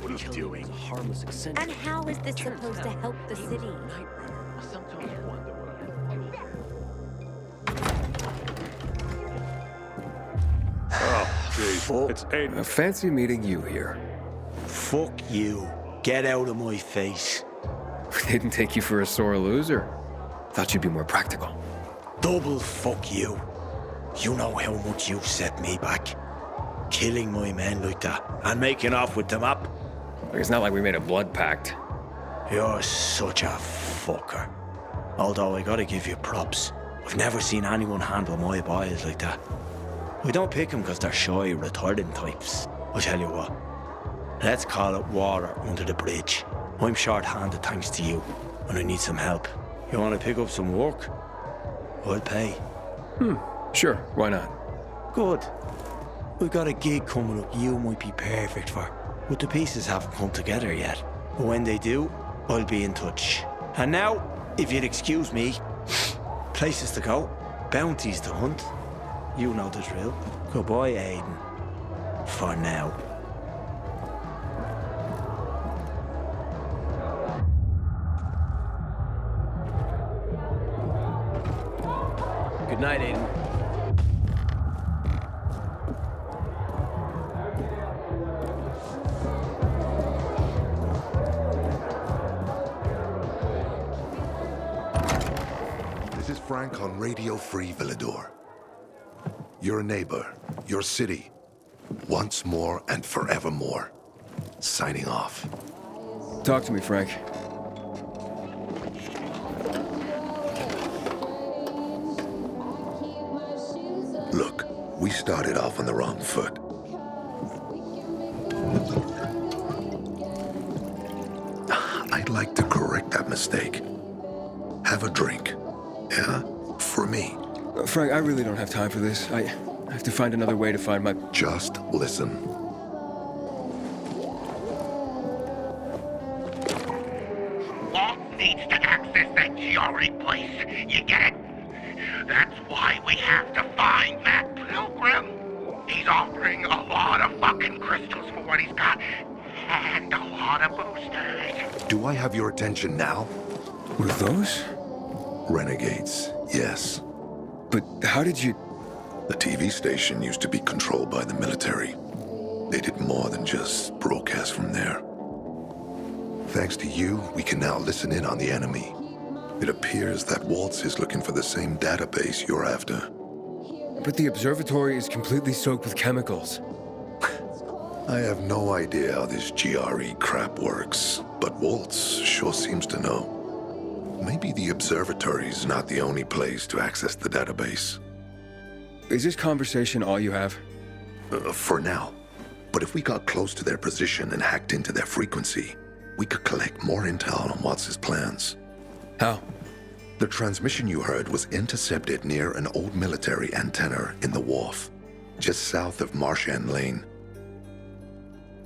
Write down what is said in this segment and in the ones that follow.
knows what he's doing. Harmless eccentric. And how is this supposed to help the city? I sometimes wonder what Oh, jeez. It's Aiden. Fancy meeting you here. Fuck you. Get out of my face. Didn't take you for a sore loser. Thought you'd be more practical. Double fuck you. You know how much you've set me back. Killing my men like that and making off with the map. It's not like we made a blood pact. You're such a fucker. Although I gotta give you props. I've never seen anyone handle my boys like that. We don't pick them because they're shy, retarded types. I'll tell you what. Let's call it water under the bridge. I'm short-handed thanks to you, and I need some help. You want to pick up some work? I'll pay. Sure, why not? Good. We've got a gig coming up you might be perfect for, but the pieces haven't come together yet. But when they do, I'll be in touch. And now, if you'd excuse me, places to go, bounties to hunt. You know the drill. Goodbye, Aiden. For now. Good night, Aiden. This is Frank on Radio Free Villador. Your neighbor, your city, once more and forevermore. Signing off. Talk to me, Frank. Look, we started off on the wrong foot. I'd like to correct that mistake. Have a drink. Yeah? For me. Frank, I really don't have time for this. I have to find another way to find my... Just listen. Walt needs to access that GRE place. You get it? That's why we have to find that pilgrim. He's offering a lot of fucking crystals for what he's got. And a lot of boosters. Do I have your attention now? With those? Renegades, yes. But how did you... The TV station used to be controlled by the military. They did more than just broadcast from there. Thanks to you, we can now listen in on the enemy. It appears that Waltz is looking for the same database you're after. But the observatory is completely soaked with chemicals. I have no idea how this GRE crap works, but Waltz sure seems to know. Maybe the observatory's not the only place to access the database. Is this conversation all you have? For now. But if we got close to their position and hacked into their frequency, we could collect more intel on Watts' plans. How? The transmission you heard was intercepted near an old military antenna in the wharf, just south of Marchand Lane.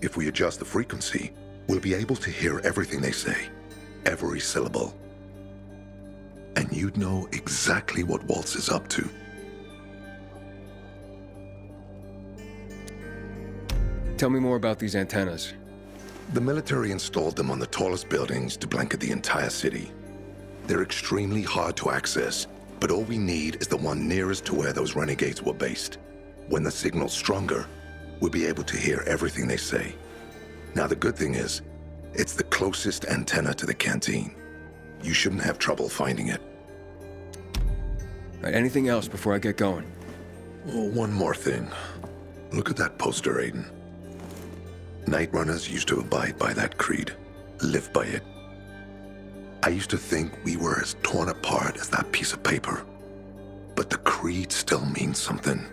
If we adjust the frequency, we'll be able to hear everything they say, every syllable. And you'd know exactly what Waltz is up to. Tell me more about these antennas. The military installed them on the tallest buildings to blanket the entire city. They're extremely hard to access, but all we need is the one nearest to where those renegades were based. When the signal's stronger, we'll be able to hear everything they say. Now the good thing is, it's the closest antenna to the canteen. You shouldn't have trouble finding it. Right, anything else before I get going? Oh, one more thing. Look at that poster, Aiden. Nightrunners used to abide by that creed, live by it. I used to think we were as torn apart as that piece of paper. But the creed still means something.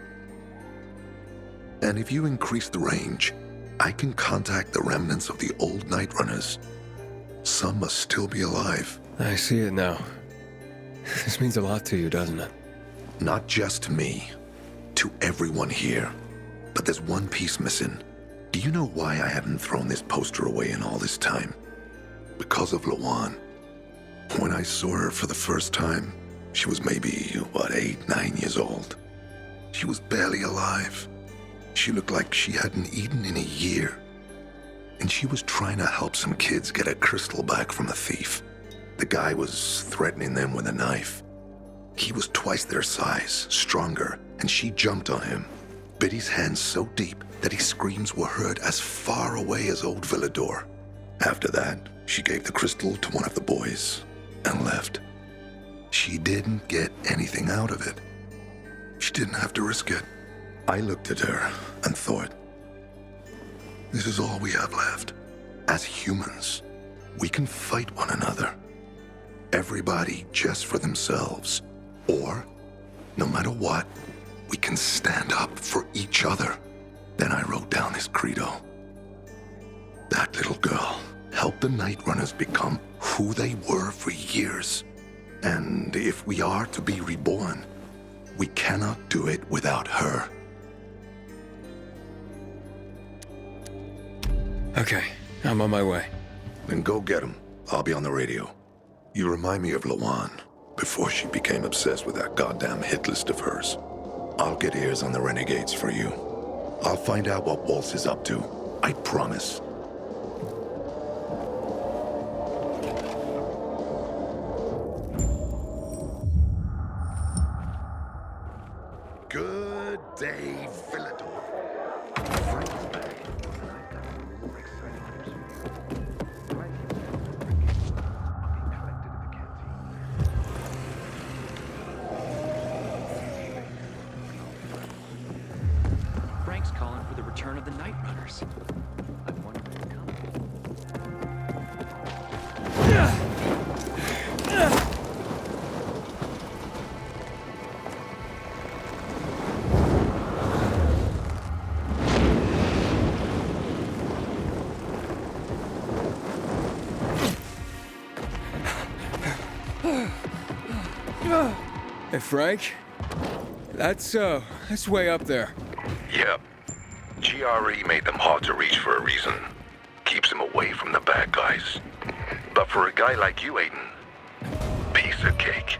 And if you increase the range, I can contact the remnants of the old Nightrunners. Some must still be alive. I see it now. This means a lot to you, doesn't it? Not just to me, to everyone here. But there's one piece missing. Do you know why I haven't thrown this poster away in all this time? Because of Lawan. When I saw her for the first time, she was maybe, 8, 9 years old. She was barely alive. She looked like she hadn't eaten in a year. and she was trying to help some kids get a crystal back from a thief. The guy was threatening them with a knife. He was twice their size, stronger, and she jumped on him, bit his hands so deep that his screams were heard as far away as Old Villador. After that, she gave the crystal to one of the boys and left. She didn't get anything out of it. She didn't have to risk it. I looked at her and thought, this is all we have left. As humans, we can fight one another. Everybody just for themselves. Or, no matter what, we can stand up for each other. Then I wrote down this credo. That little girl helped the NIGHTRUNNERS become who they were for years. And if we are to be reborn, we cannot do it without her. Okay, I'm on my way. Then go get him. I'll be on the radio. You remind me of Lawan, before she became obsessed with that goddamn hit list of hers. I'll get ears on the renegades for you. I'll find out what Waltz is up to. I promise. Good day, Villador. Frank's calling for the return of the NIGHTRUNNERs. I wonder if it's coming. Hey, Frank? That's way up there. Yep. GRE made them hard to reach for a reason. Keeps them away from the bad guys. But for a guy like you, Aiden, piece of cake.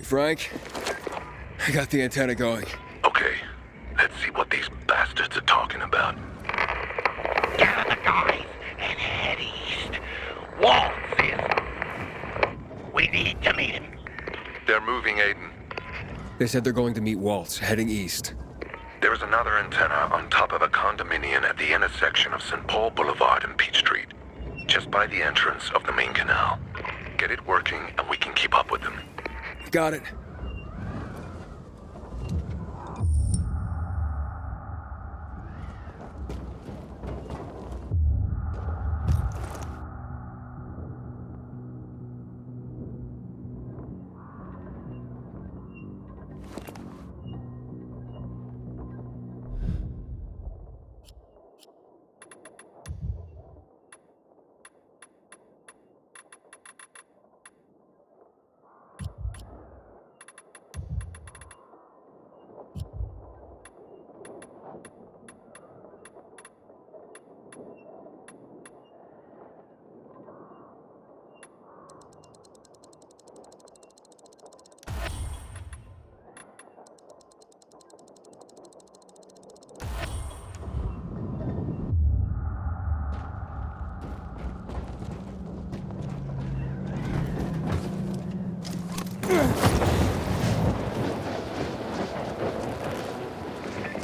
Frank, I got the antenna going. Okay, let's see what these bastards are talking about. Gather the guys and head east. Waltz is... We need to meet him. They're moving, Aiden. They said they're going to meet Waltz, heading east. There's another antenna on top of a condominium at the intersection of St. Paul Boulevard and Peach Street, just by the entrance of the main canal. Get it working and we can keep up with them. Got it.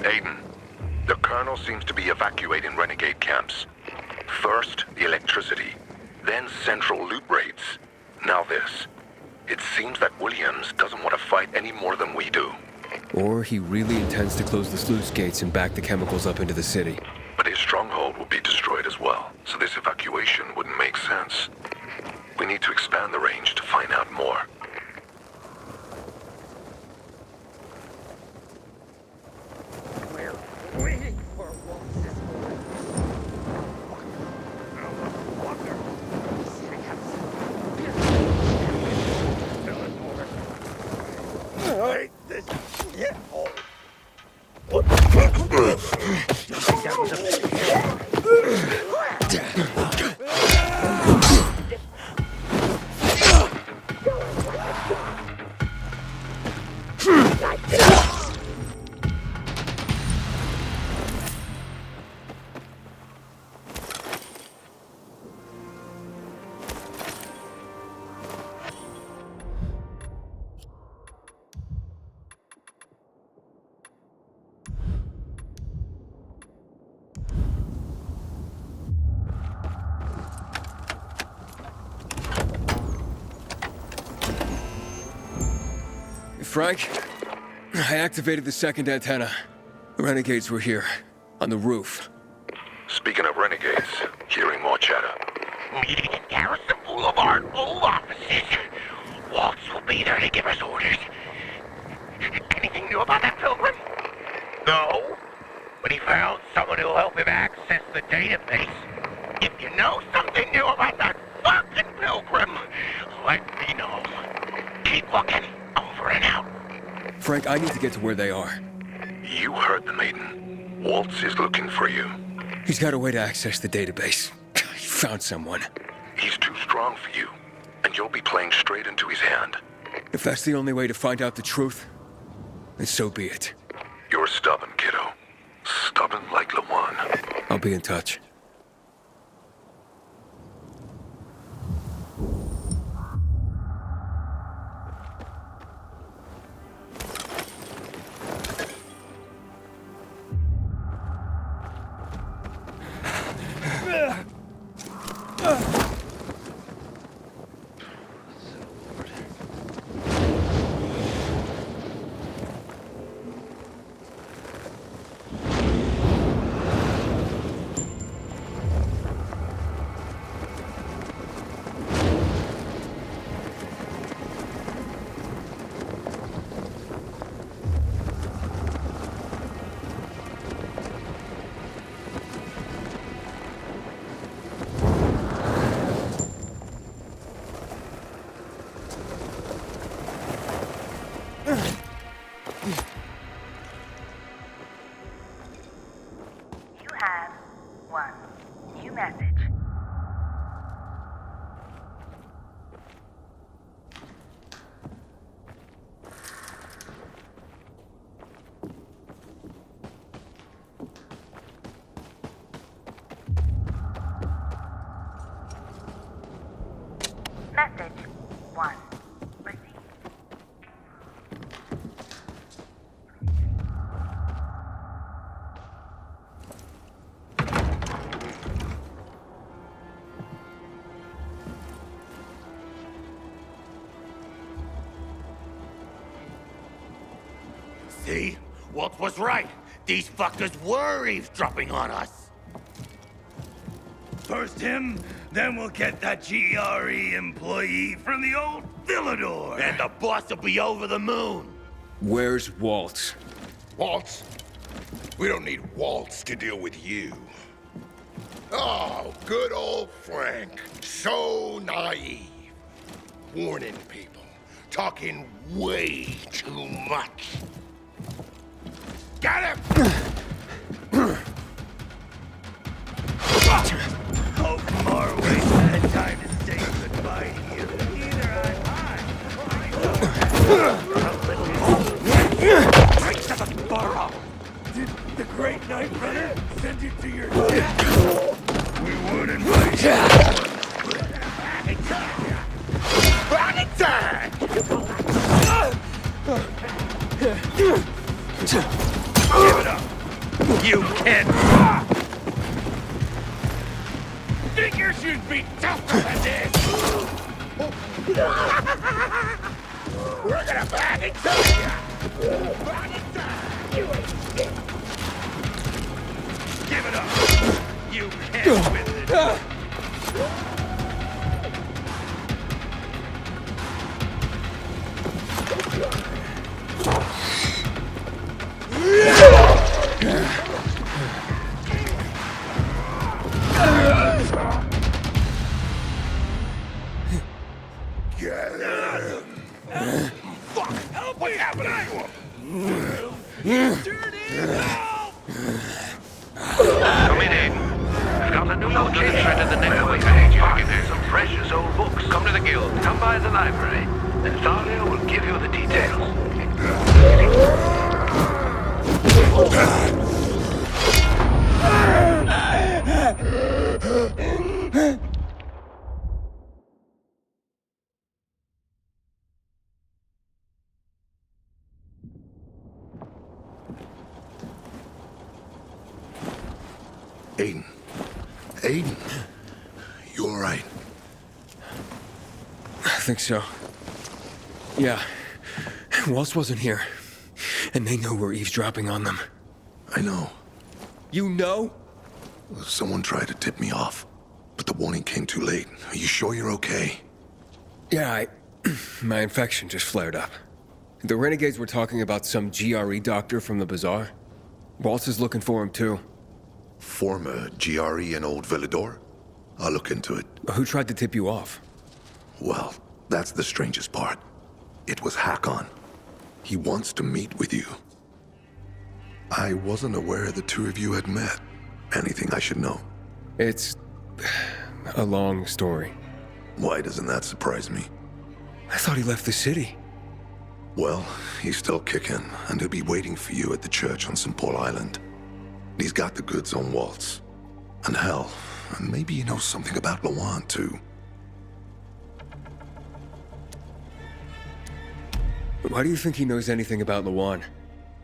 Aiden, the Colonel seems to be evacuating renegade camps. First, the electricity, then central loot raids. Now this. It seems that Williams doesn't want to fight any more than we do. Or he really intends to close the sluice gates and back the chemicals up into the city. But his stronghold will be destroyed as well, so this evacuation wouldn't make sense. We need to expand the range to find out more. We're waiting for Waltz's order. I have this. Yeah. Oh. What? That was Frank, I activated the second antenna. The renegades were here, on the roof. Speaking of renegades, hearing more chatter. Meeting in Garrison Boulevard, old offices. Waltz will be there to give us orders. Anything new about that pilgrim? No, but he found someone who'll help him access the database. If you know something new about that fucking pilgrim, let me know. Keep looking. Over and out. Frank, I need to get to where they are. You heard them, Aiden. Waltz is looking for you. He's got a way to access the database. He found someone. He's too strong for you, and you'll be playing straight into his hand. If that's the only way to find out the truth, then so be it. You're stubborn, kiddo. Stubborn like Lawan. I'll be in touch. Message 1 received. See? Walt was right. These fuckers were eavesdropping on us. First him, then we'll get that GRE employee from the old Villador. And the boss will be over the moon. Where's Walt? Waltz? We don't need Waltz to deal with you. Oh, good old Frank. So naive. Warning people. Talking way too much. Got him! Hope more waste had time to say goodbye to you. Either I'm high right to the burrow. Did the great Night Runner send you to your death? We weren't invited. Give it up. You can't. Figure should be tougher than this. We're gonna bag it to you! Bag it to you! Give it up. You can't win this. Get him! Fuck! Help me! What happened to him? Turn it off! Come in, Aiden. We've got a new location in the network. Hey, Jackie, there's some precious old books. Come to the guild. Come by the library. Then Thalia will give you the details. Aiden. Aiden. You alright? I think so. Yeah. Waltz wasn't here. And they know we're eavesdropping on them. I know. You know? Someone tried to tip me off, but the warning came too late. Are you sure you're okay? Yeah, my infection just flared up. The renegades were talking about some GRE doctor from the bazaar. Waltz is looking for him too. Former GRE and Old Villador? I'll look into it. Who tried to tip you off? Well, that's the strangest part. It was Hakon. He wants to meet with you. I wasn't aware the two of you had met. Anything I should know? It's a long story. Why doesn't that surprise me? I thought he left the city. Well, he's still kicking, and he'll be waiting for you at the church on St. Paul Island. He's got the goods on Waltz. And hell, maybe he knows something about Lawan, too. Why do you think he knows anything about Lawan?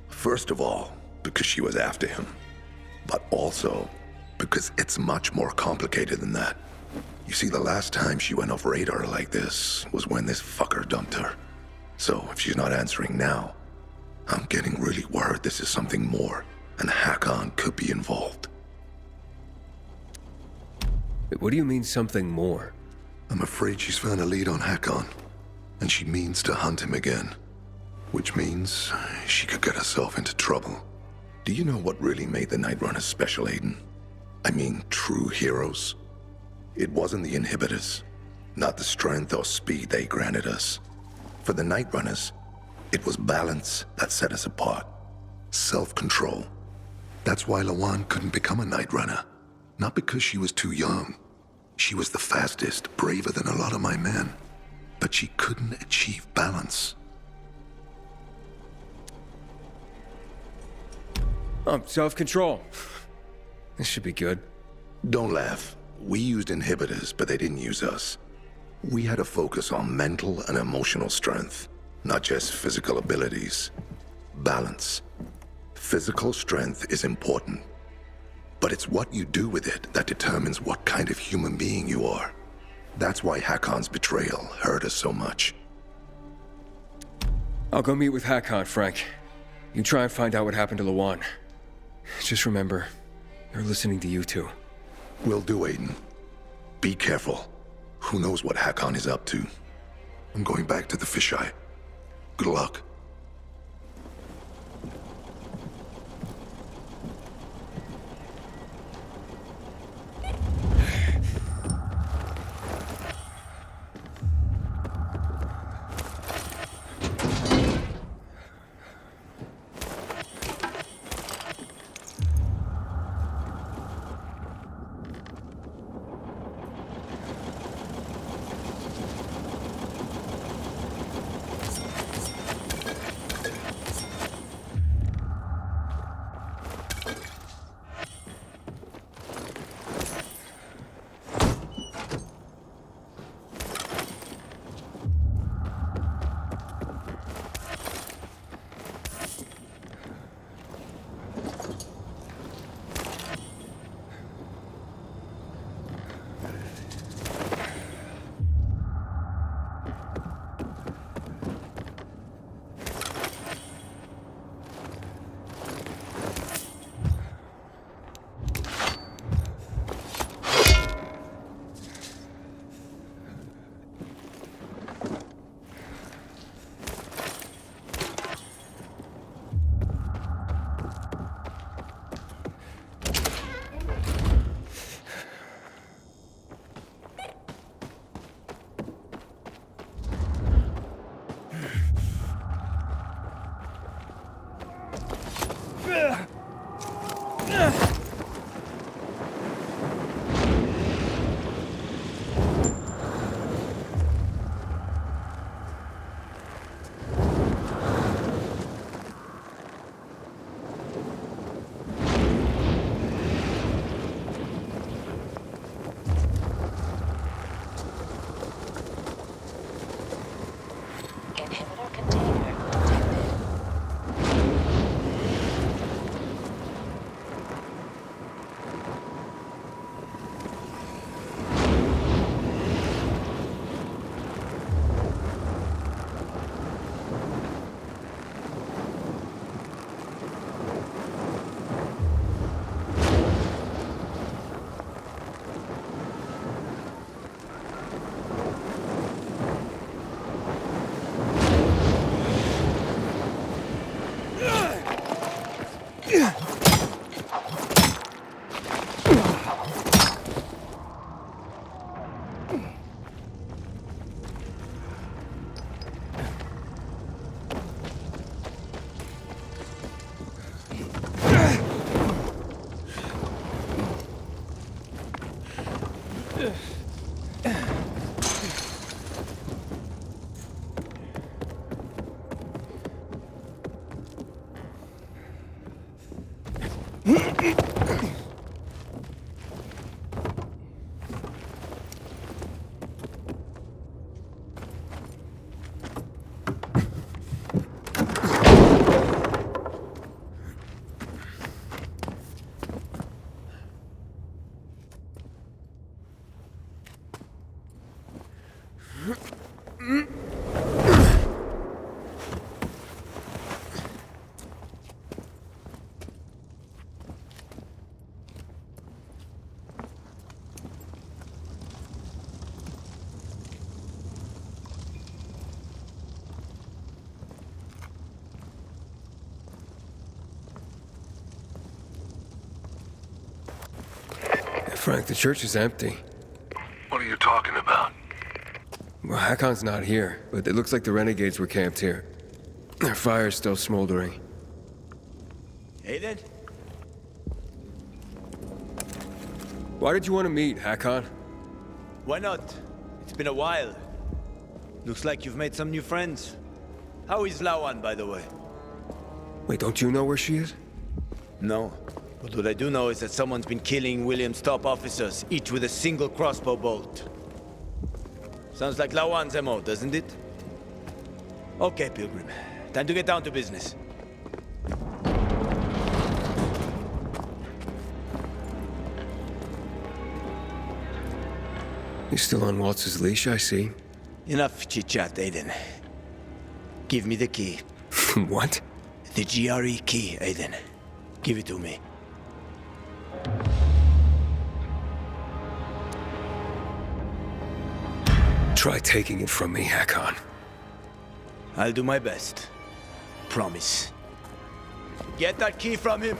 First of all, because she was after him. But also, because it's much more complicated than that. You see, the last time she went off radar like this was when this fucker dumped her. So, if she's not answering now, I'm getting really worried this is something more, and Hakon could be involved. What do you mean, something more? I'm afraid she's found a lead on Hakon, and she means to hunt him again. Which means she could get herself into trouble. Do you know what really made the Night Runners special, Aiden? I mean, true heroes? It wasn't the inhibitors, not the strength or speed they granted us. For the Night Runners, it was balance that set us apart. Self-control. That's why Lawan couldn't become a Night Runner. Not because she was too young. She was the fastest, braver than a lot of my men. But she couldn't achieve balance. Oh, self-control. This should be good. Don't laugh. We used inhibitors, but they didn't use us. We had to focus on mental and emotional strength, not just physical abilities. Balance. Physical strength is important, but it's what you do with it that determines what kind of human being you are. That's why Hakon's betrayal hurt us so much. I'll go meet with Hakon, Frank. You try and find out what happened to Lawan. Just remember, they're listening to you two. Will do, Aiden. Be careful. Who knows what Hakon is up to? I'm going back to the fisheye. Good luck. Inhibitor container detected. Frank, the church is empty. What are you talking about? Well, Hakon's not here, but it looks like the renegades were camped here. Their fire's still smoldering. Aiden? Why did you want to meet, Hakon? Why not? It's been a while. Looks like you've made some new friends. How is Lawan, by the way? Wait, don't you know where she is? No. But what I do know is that someone's been killing William's top officers, each with a single crossbow bolt. Sounds like Lawan's MO, doesn't it? Okay, Pilgrim. Time to get down to business. You're still on Waltz's leash, I see. Enough chit-chat, Aiden. Give me the key. What? The GRE key, Aiden. Give it to me. Try taking it from me, Hakon. I'll do my best. Promise. Get that key from him!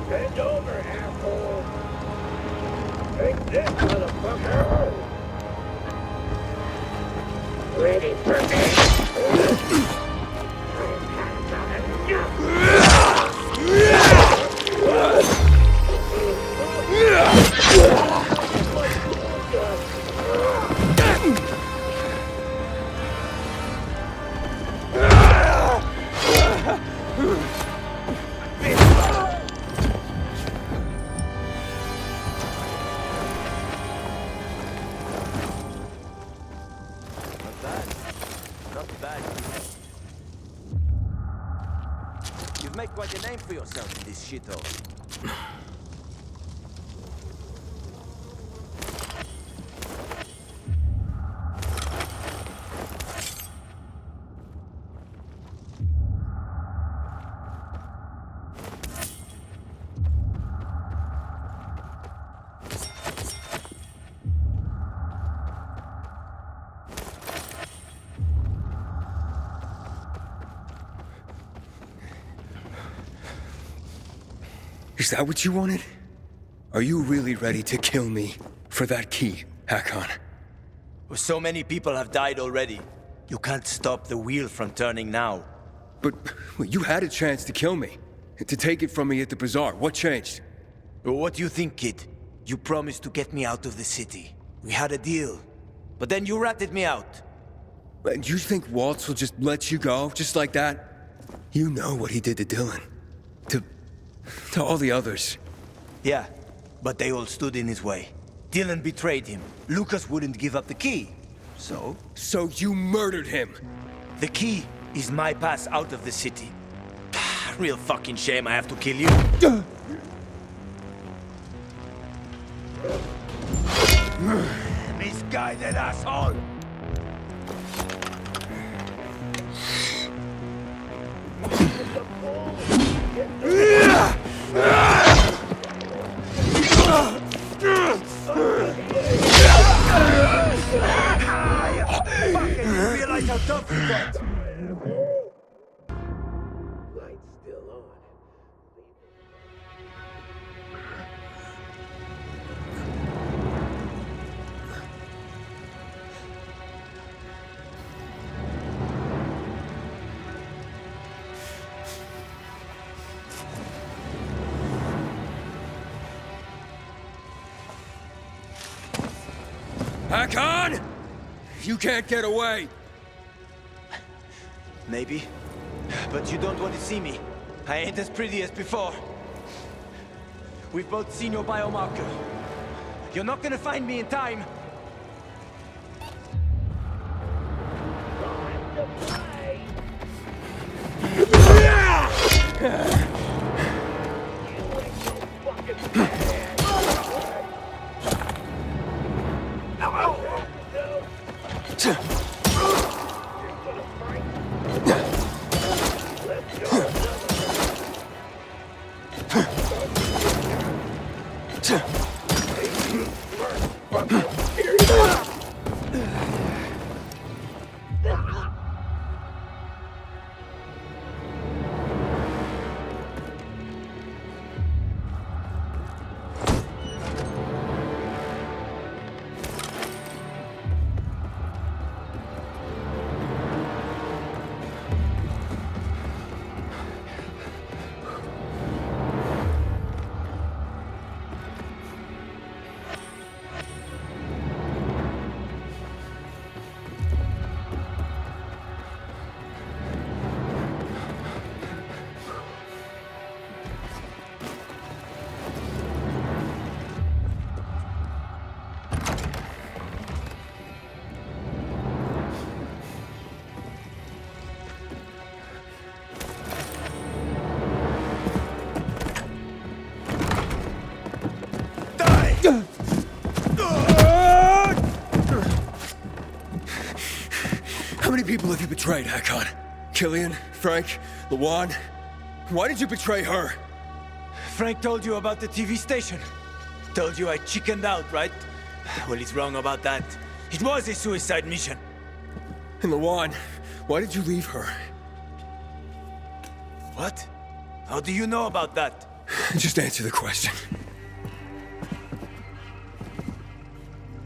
Bend over, asshole! Take this, motherfucker! Ready for me? You've made quite a name for yourself in this shithole. Is that what you wanted? Are you really ready to kill me for that key, Hakon? So many people have died already. You can't stop the wheel from turning now. But you had a chance to kill me, to take it from me at the bazaar. What changed? What do you think, kid? You promised to get me out of the city. We had a deal. But then you ratted me out. And you think Waltz will just let you go, just like that? You know what he did to Dylan. To all the others. Yeah, but they all stood in his way. Dylan betrayed him. Lucas wouldn't give up the key. So? So you murdered him! The key is my pass out of the city. Real fucking shame I have to kill you. Misguided asshole! Fucking realize how tough you got. Light's still on. Hakon! You can't get away! Maybe. But you don't want to see me. I ain't as pretty as before. We've both seen your biomarker. You're not gonna find me in time. How many people have you betrayed, Hakon? Killian? Frank? Lawan? Why did you betray her? Frank told you about the TV station. Told you I chickened out, right? Well, he's wrong about that. It was a suicide mission. And Lawan, why did you leave her? What? How do you know about that? Just answer the question.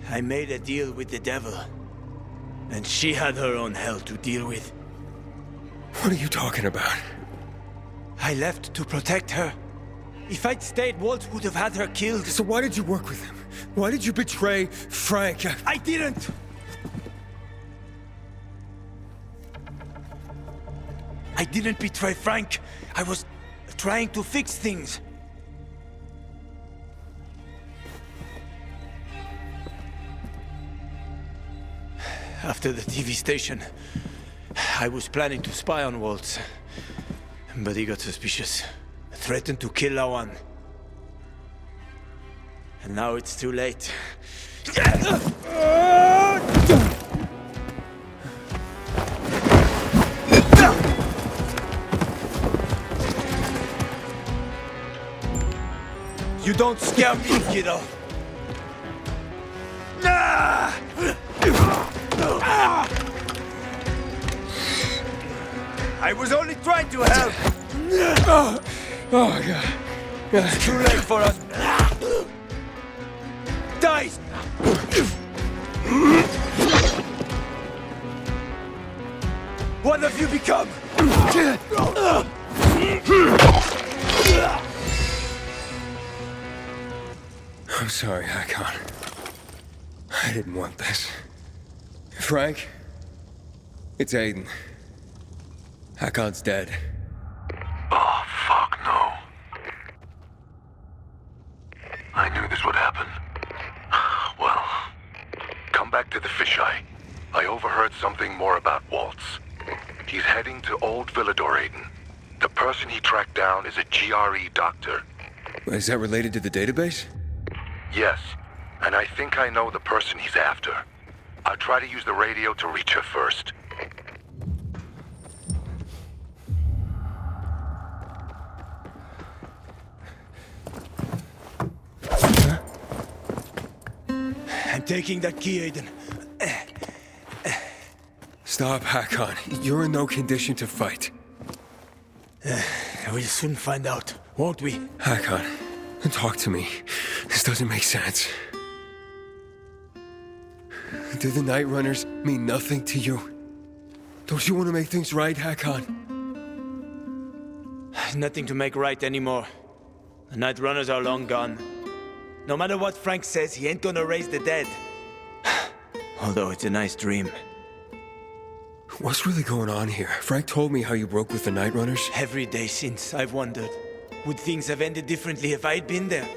I made a deal with the devil. And she had her own hell to deal with. What are you talking about? I left to protect her. If I'd stayed, Walt would have had her killed. So why did you work with him? Why did you betray Frank? I didn't! I didn't betray Frank. I was trying to fix things. After the TV station, I was planning to spy on Waltz. But he got suspicious. Threatened to kill Lawan. And now it's too late. You don't scare me, kiddo! I was only trying to help! Oh, God. It's too late for us. Dice! What have you become? I'm sorry, Hakon. I didn't want this. Frank? It's Aiden. Hakon's dead. Oh, fuck no. I knew this would happen. Well, come back to the fisheye. I overheard something more about Waltz. He's heading to Old Villador, Aiden. The person he tracked down is a GRE doctor. Is that related to the database? Yes, and I think I know the person he's after. I'll try to use the radio to reach her first. I'm taking that key, Aiden. Stop, Hakon. You're in no condition to fight. We'll soon find out, won't we? Hakon, talk to me. This doesn't make sense. Do the Night Runners mean nothing to you? Don't you want to make things right, Hakon? Nothing to make right anymore. The Night Runners are long gone. No matter what Frank says, he ain't gonna raise the dead. Although it's a nice dream. What's really going on here? Frank told me how you broke with the NIGHTRUNNERS. Every day since, I've wondered, would things have ended differently if I'd been there?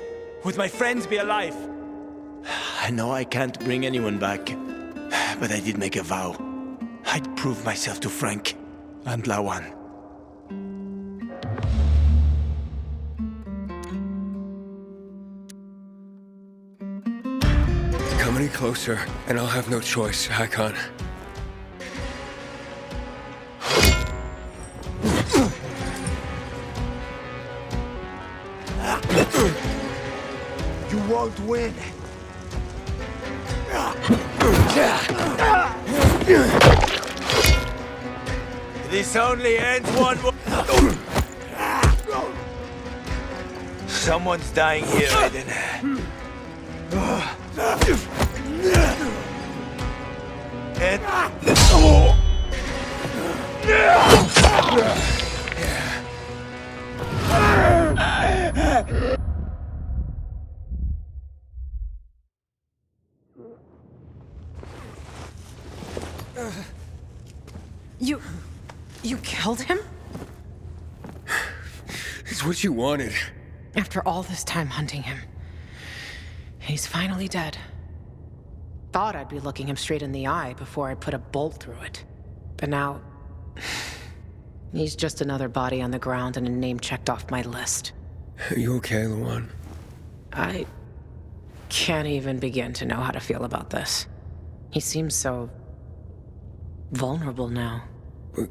Would my friends be alive? I know I can't bring anyone back, but I did make a vow. I'd prove myself to Frank and Lawan. Come any closer, and I'll have no choice, Hakon. You won't win. This only ends one more. Someone's dying here, Aiden. You killed him? It's what you wanted. After all this time hunting him, he's finally dead. Thought I'd be looking him straight in the eye before I put a bolt through it. But now, he's just another body on the ground and a name checked off my list. Are you okay, Lawan? I can't even begin to know how to feel about this. He seems so vulnerable now.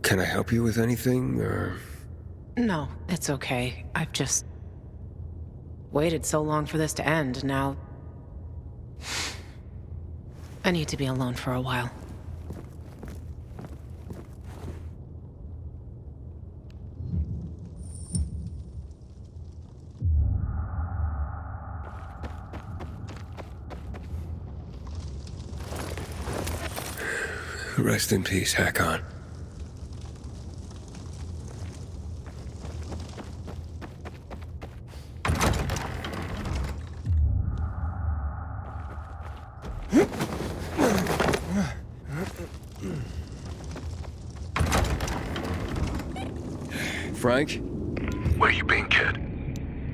Can I help you with anything, or...? No, it's okay. I've just waited so long for this to end, now I need to be alone for a while. Rest in peace, Hakon. Frank? Where you been, kid?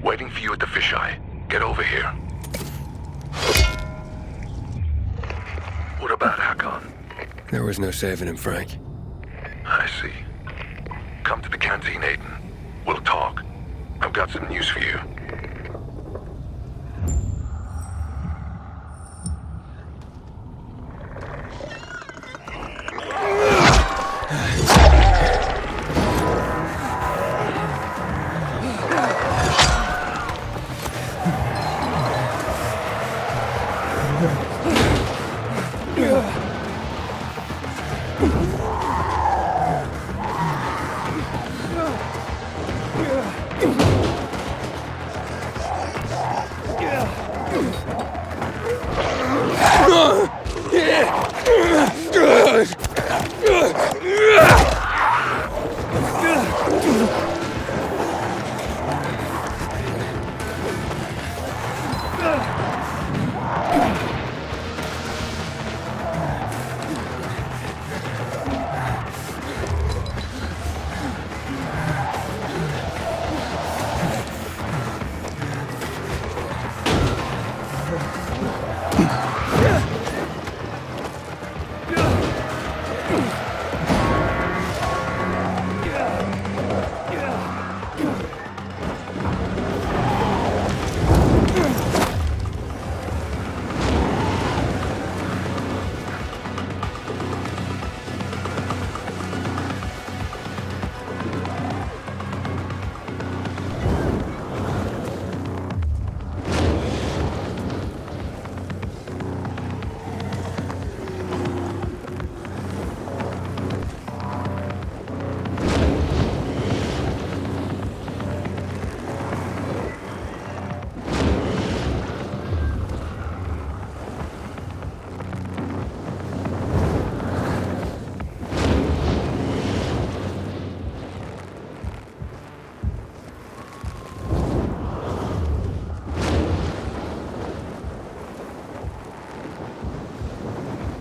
Waiting for you at the fisheye. Get over here. What about Hakon? There was no saving him, Frank. I see. Come to the canteen, Aiden. We'll talk. I've got some news for you.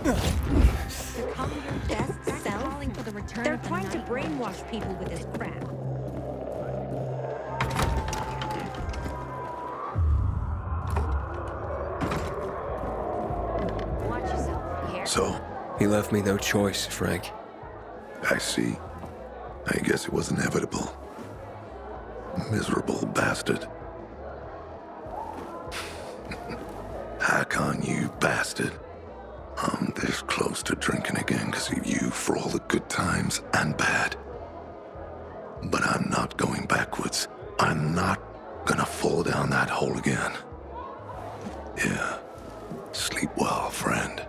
To copy your best self? Calling for the return They're trying to brainwash people with this crap. Watch yourself, you hear? So, He left me no choice, Frank. I see. I guess it was inevitable. Miserable bastard. Harran, you bastard. I'm this close to drinking again because of you for all the good times and bad. But I'm not going backwards. I'm not gonna fall down that hole again. Yeah. Sleep well, friend.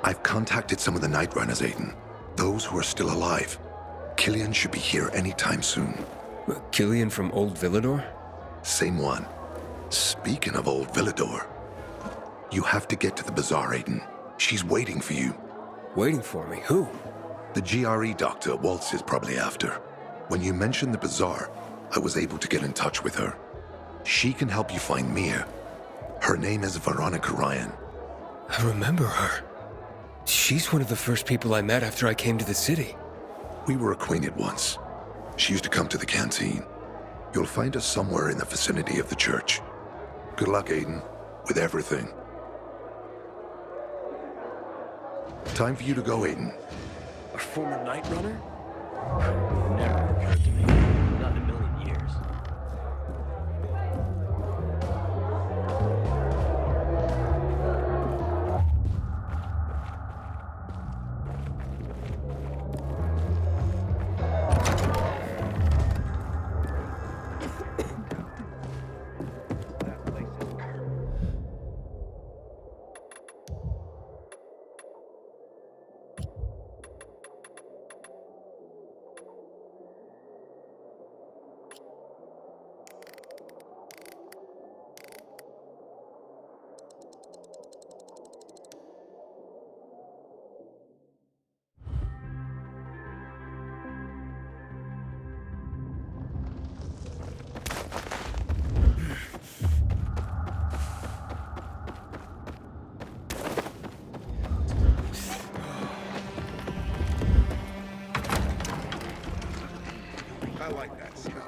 I've contacted some of the Nightrunners, Aiden. Those who are still alive. Killian should be here anytime soon. Killian from Old Villador? Same one. Speaking of Old Villador, you have to get to the bazaar, Aiden. She's waiting for you. Waiting for me? Who? The GRE doctor Waltz is probably after. When you mentioned the bazaar, I was able to get in touch with her. She can help you find Mia. Her name is Veronica Ryan. I remember her. She's one of the first people I met after I came to the city. We were acquainted once. She used to come to the canteen. You'll find her somewhere in the vicinity of the church. Good luck, Aiden, with everything. Time for you to go, Aiden. A former Night Runner? Never occurred to me. Not in a million years. I like that smell.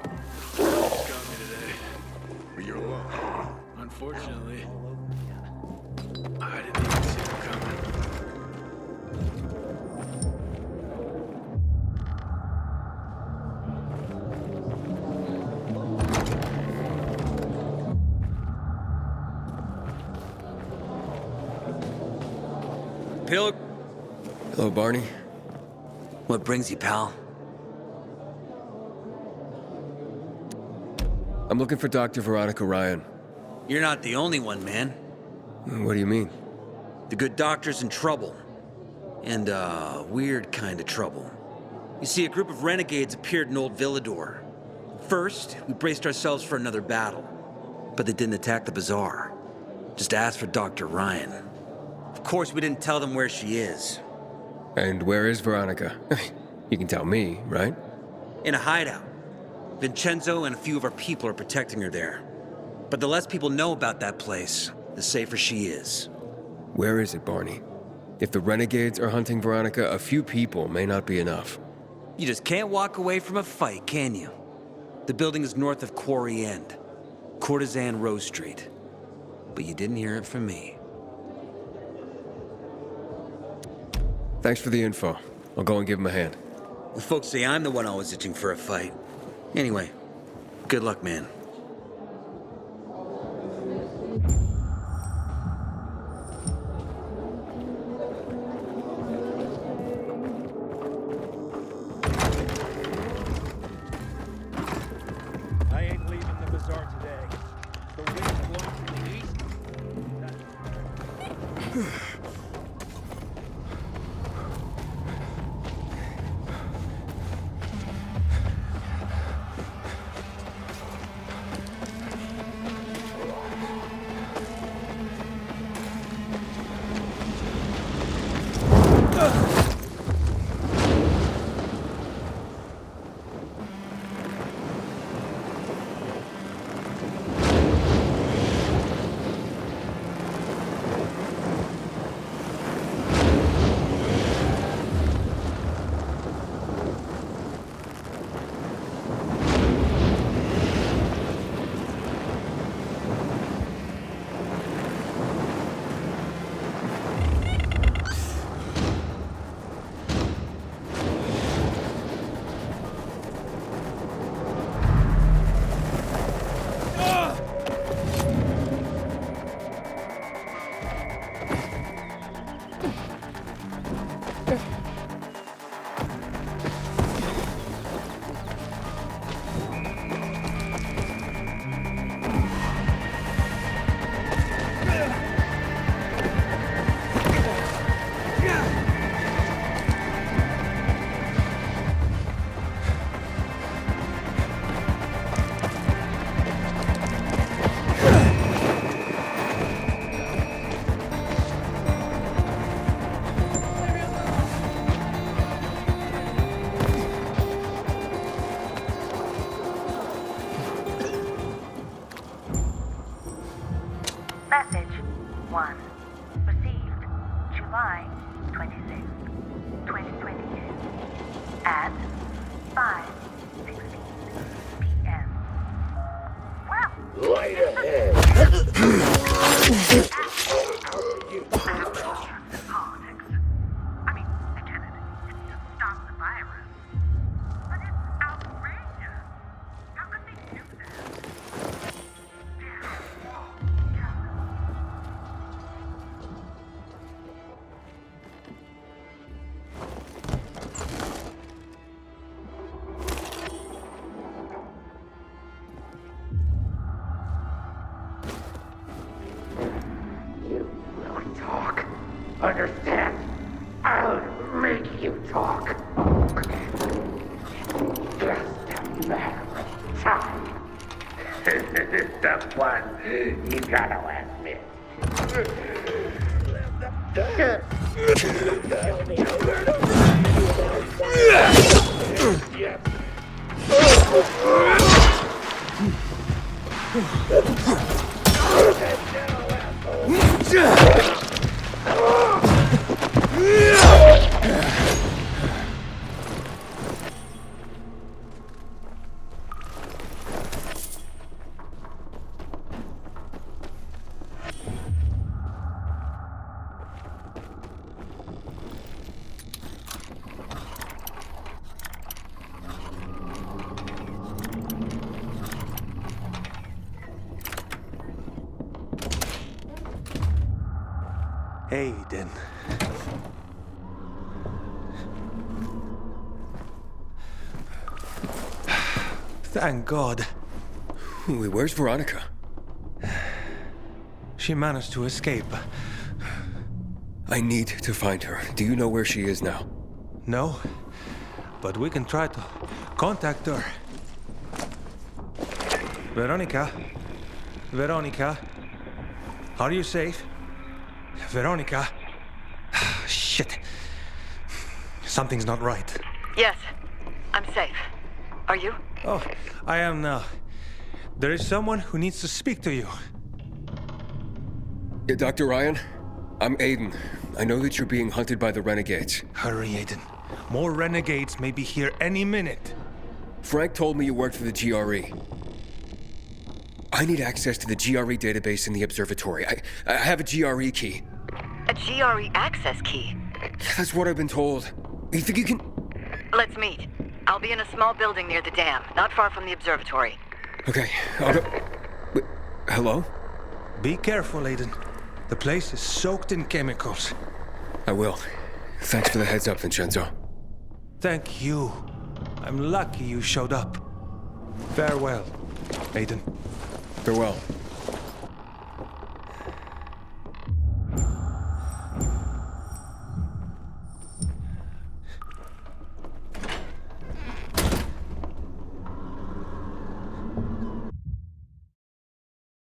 It's got me today. But you're alone. Unfortunately. I didn't even see it coming. Hello, Barney. What brings you, pal? I'm looking for Dr. Veronica Ryan. You're not the only one, man. What do you mean? The good doctor's in trouble. And, weird kind of trouble. You see, a group of renegades appeared in Old Villador. First, we braced ourselves for another battle. But they didn't attack the bazaar. Just asked for Dr. Ryan. Of course, we didn't tell them where she is. And where is Veronica? You can tell me, right? In a hideout. Vincenzo and a few of our people are protecting her there. But the less people know about that place, the safer she is. Where is it, Barney? If the renegades are hunting Veronica, a few people may not be enough. You just can't walk away from a fight, can you? The building is north of Quarry End, Courtesan Rose Street. But you didn't hear it from me. Thanks for the info. I'll go and give him a hand. The folks say I'm the one always itching for a fight. Anyway, good luck, man. I ain't leaving the bazaar today. The wind's blowing from the east. Message 1. Received July 26, 2022 at 5:16 p.m. Well, Light ahead. Politics. I mean, I get it. It's to stop the virus. But it's outrageous. How could they do that? You will talk. Understand? I'll make you talk. Just a matter of time. The one you gotta admit. Aiden. Thank God. Wait, where's Veronica? She managed to escape. I need to find her. Do you know where she is now? No, but we can try to contact her. Veronica? Veronica? Are you safe? Veronica? Shit. Something's not right. Yes, I'm safe. Are you? Oh, I am now. There is someone who needs to speak to you. Yeah, Dr. Ryan? I'm Aiden. I know that you're being hunted by the renegades. Hurry, Aiden. More renegades may be here any minute. Frank told me you worked for the GRE. I need access to the GRE database in the observatory. I have a GRE key. A GRE access key? That's what I've been told. You think you can... Let's meet. I'll be in a small building near the dam, not far from the observatory. Okay, I'll go... Wait, hello? Be careful, Aiden. The place is soaked in chemicals. I will. Thanks for the heads up, Vincenzo. Thank you. I'm lucky you showed up. Farewell, Aiden. Farewell.